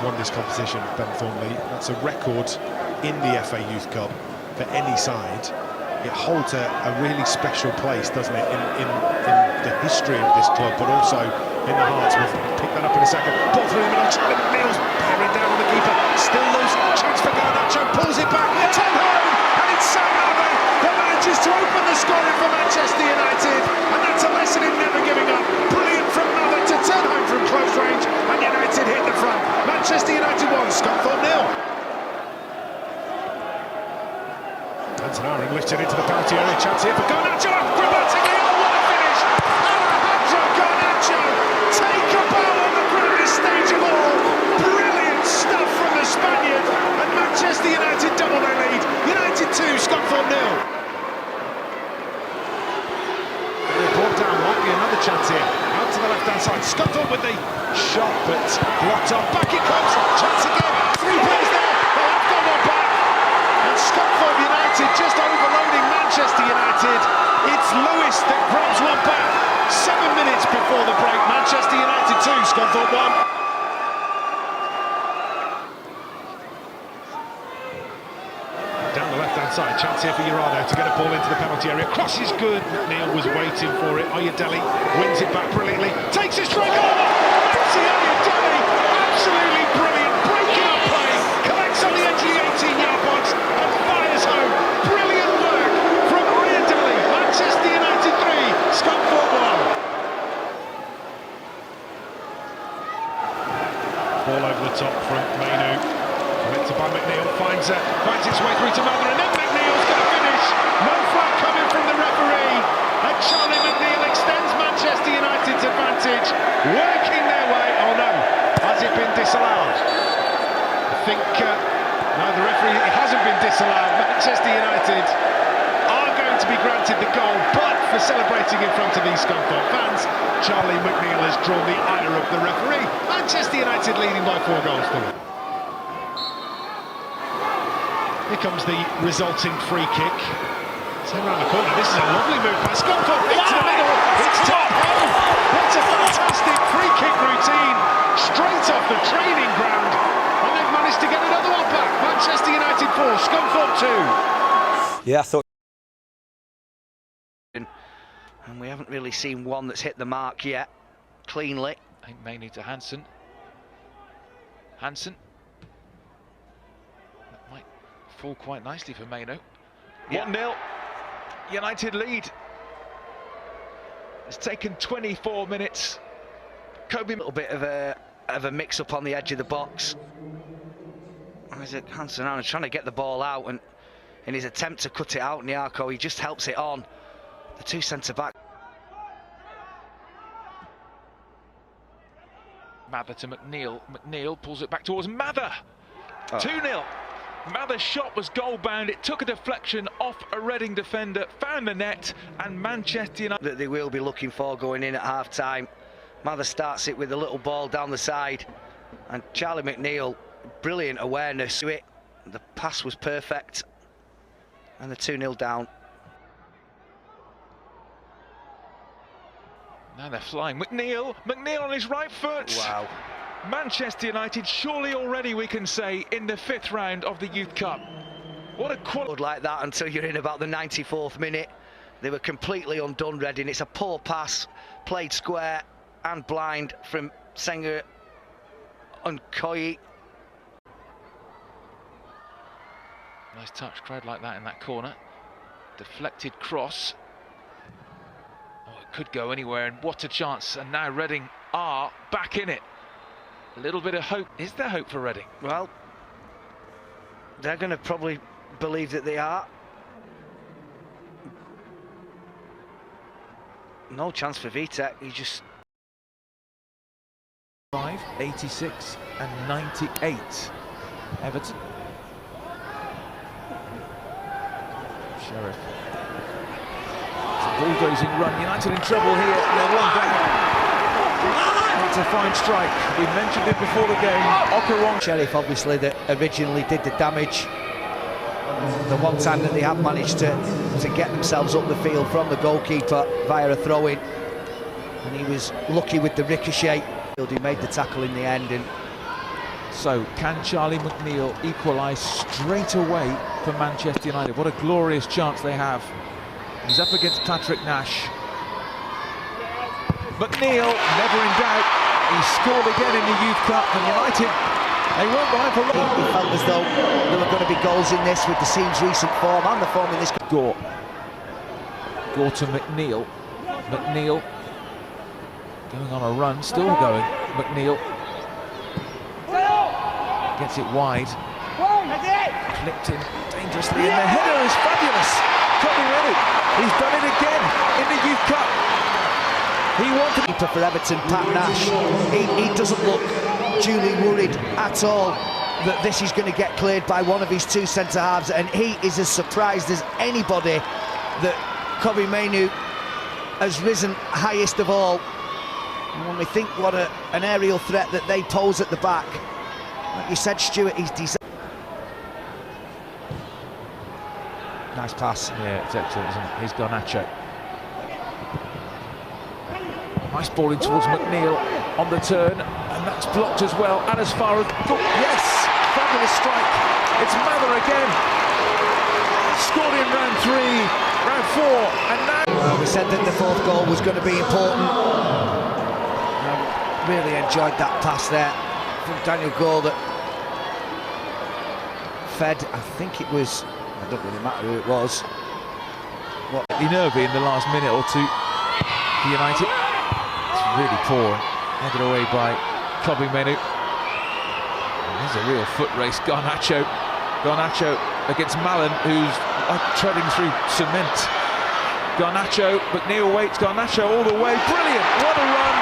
Won this competition, Ben Thornley. That's a record in the FA Youth Cup for any side. It holds a really special place, doesn't it, in the history of this club, but also in the hearts. We'll pick that up in a second. Ball through the middle, Charlie McNeil's bearing down on the keeper. Still loose, chance for Garnacho, pulls it back, turn home, and it's Sam Mather that manages to open the scoring for Manchester United, and that's a lesson in never giving up. Brilliant from Mather to turn home from close range, and United hit the front. Manchester United 1, Scunthorpe 0. Antonari lifts it into the penalty area, chance here for Garnacho, grammatically, oh what a finish! Alejandro Garnacho, take a bow on the grandest stage of all. Brilliant stuff from the Spaniard, and Manchester United double their lead. United 2, Scunthorpe 0. Brought down, might be another chance here, out to the left-hand side. Scunthorpe with the shot, but blocked off. Back it comes, chance again, 3 players there, they have got one back. And Scunthorpe United just overloading Manchester United. It's Lewis that grabs one back. 7 minutes before the break. Manchester United 2, Scunthorpe 1. Down the left-hand side, chance here for Urano to get a ball into the penalty area. Cross is good. Neil was waiting for it. Oyedele wins it back brilliantly. Takes a strike. Maxi Oyedele, absolutely brilliant. Breaking up play. Collects on the edge of the 18-yard box and fires home. Brilliant work from Oyedele. Manchester United 3, Scunthorpe 1. Ball over the top from Mainu. Collected by McNeil, finds its way through to Mather, and then McNeil's going to finish. No flag coming from the referee, and Charlie McNeil extends Manchester United's advantage, working their way. Oh no, has it been disallowed? I think no, the referee, it hasn't been disallowed. Manchester United are going to be granted the goal, but for celebrating in front of these Scunthorpe fans, Charlie McNeil has drawn the ire of the referee. Manchester United leading by 4 goals to 1. Here comes the resulting free kick. Turn around the corner. This is a lovely move by Scunthorpe into the middle. It's top. Oh, what a fantastic free kick routine, straight off the training ground, and they've managed to get another one back. Manchester United 4, Scunthorpe 2. Yeah, I thought. And we haven't really seen one that's hit the mark yet cleanly. I think Mainu to Hansen. Hansen. That might fall quite nicely for Mainu. 1-0. United lead. It's taken 24 minutes. Kobe, a little bit of a mix-up on the edge of the box. Is it Hansen trying to get the ball out, and in his attempt to cut it out, Nyarko, he just helps it on. The 2 centre-back. Mather to McNeil. McNeil pulls it back towards Mather. 2-0. Mather's shot was goal-bound. It took a deflection off a Reading defender, found the net, and Manchester United... That they will be looking for going in at half-time. Mather starts it with a little ball down the side, and Charlie McNeil, brilliant awareness to it. The pass was perfect, and the 2-0 down. Now they're flying. McNeil on his right foot. Wow. Manchester United surely already, we can say, in the 5th round of the Youth Cup. What a quality. Like that until you're in about the 94th minute. They were completely undone, Reading. It's a poor pass, played square and blind from Senga and Koyi. Nice touch, crowd like that in that corner. Deflected cross. Oh, it could go anywhere, and what a chance. And now Reading are back in it. A little bit of hope. Is there hope for Reading? Well, they're going to probably believe that they are. No chance for Vitek. He just... 5, 86 and 98. Everton. Sheriff. It's a bulldozing run. United in trouble here. They're one down. That's a fine strike. We mentioned it before the game. Okarong. Sheriff, obviously, that originally did the damage. The one time that they have managed to get themselves up the field from the goalkeeper via a throw-in, and he was lucky with the ricochet. He made the tackle in the end, and So, can Charlie McNeil equalise straight away for Manchester United? What a glorious chance they have. He's up against Patrick Nash. McNeil, never in doubt. He scored again in the Youth Cup, and United, they weren't behind for long. It felt as though there were going to be goals in this with the team's recent form and the form in this. Gore to McNeil. McNeil going on a run, still going. McNeil gets it wide. Clipped in dangerously, and the header is fabulous. Kobbie Mainoo, he's done it again in the Youth Cup. He wanted Keeper for Everton, Pat Nash. He doesn't look duly worried at all that this is going to get cleared by one of his two centre-halves, and he is as surprised as anybody that Kobbie Mainoo has risen highest of all. And when we think what an aerial threat that they pose at the back, like you said, Stuart, he's designed. Nice pass. Yeah, it's excellent, isn't it? Here's Garnacho. Nice ball in towards McNeil on the turn, and that's blocked as well. And as far as yes, fabulous strike. It's Mather again. Scored in round 3, round 4, and now we said that the fourth goal was going to be important. Really enjoyed that pass there from Daniel Gore that fed. I think it was. It doesn't really matter who it was. nervy in the last minute or two for United. It's really poor, headed away by Kobbie Mainoo. There's a real foot race. Garnacho against Mallon, who's treading through cement. Garnacho, McNeil waits, Garnacho all the way. Brilliant, what a run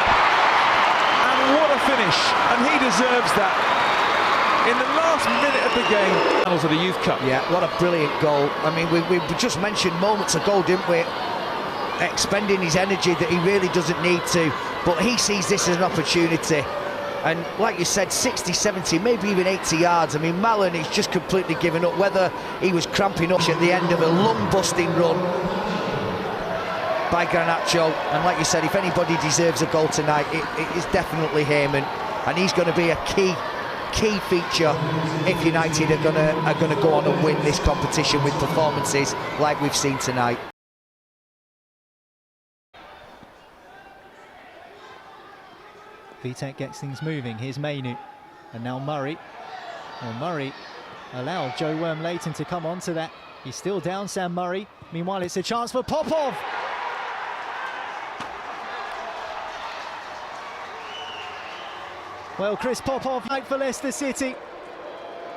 and what a finish, and he deserves that. In the last minute of the game, finals of the Youth Cup. Yeah, what a brilliant goal. I mean, we just mentioned moments ago, didn't we? Expending his energy that he really doesn't need to, but he sees this as an opportunity. And like you said, 60, 70, maybe even 80 yards. I mean, Mallon is just completely given up, whether he was cramping up at the end of a lung-busting run by Garnacho. And like you said, if anybody deserves a goal tonight, it is definitely him, and he's going to be a key feature if United are going to go on and win this competition with performances like we've seen tonight. Vitek gets things moving. Here's Mainoo, and now Murray. Well, Murray allowed Joe Worm-Leighton to come onto that. He's still down, Sam Murray. Meanwhile, it's a chance for Popov. Well, Chris Popov night for Leicester City.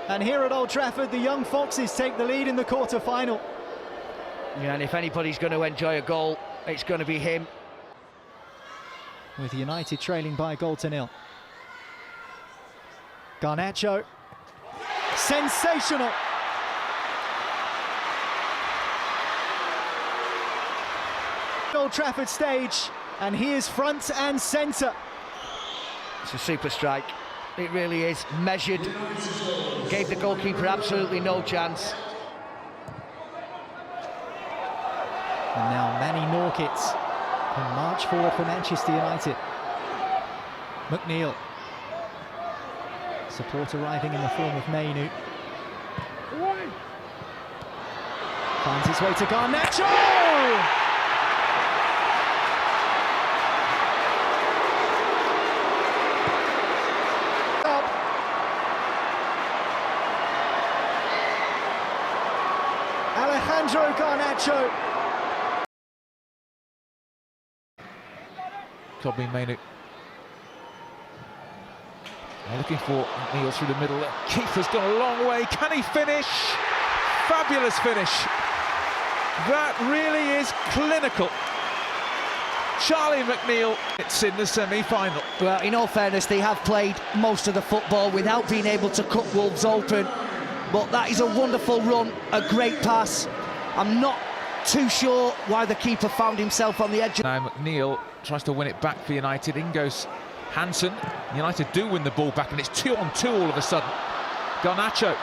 And here at Old Trafford, the Young Foxes take the lead in the quarter-final. Yeah, and if anybody's going to enjoy a goal, it's going to be him. With United trailing by a goal to nil. Garnacho. Sensational! Old Trafford stage, and he is front and centre. It's a super strike. It really is. Measured. Gave the goalkeeper absolutely no chance. And now Manny Norkit can march forward for Manchester United. McNeil. Support arriving in the form of Mainoo. Finds its way to Garnacho! Alejandro Garnacho. Kobbie Mainoo. Looking for McNeil through the middle. Keeper's gone a long way. Can he finish? Fabulous finish. That really is clinical. Charlie McNeil, it's in the semi-final. Well, in all fairness, they have played most of the football without being able to cut Wolves open. But that is a wonderful run, a great pass. I'm not too sure why the keeper found himself on the edge. Now McNeil tries to win it back for United. In goes Hansen. United do win the ball back, and it's 2-on-2 all of a sudden. Garnacho.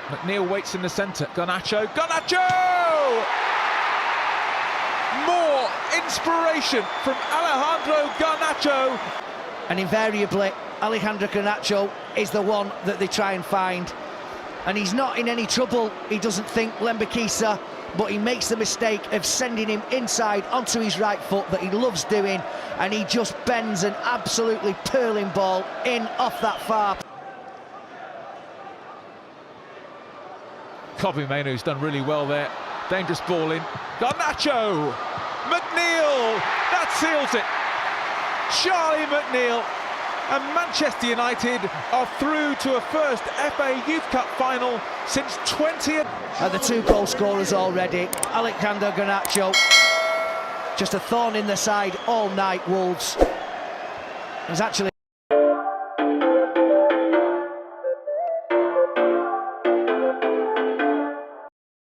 McNeil waits in the centre. Garnacho. More inspiration from Alejandro Garnacho. And invariably, Alejandro Garnacho is the one that they try and find. And he's not in any trouble, he doesn't think, Lembikisa, but he makes the mistake of sending him inside onto his right foot that he loves doing, and he just bends an absolutely purling ball in off that far. Kobbie Mainoo's done really well there. Dangerous ball in. Garnacho! McNeil! That seals it! Charlie McNeil and Manchester United are through to a first FA Youth Cup final since 20th. And the 2 goal scorers already. Alejandro Garnacho, just a thorn in the side all night, Wolves. He's actually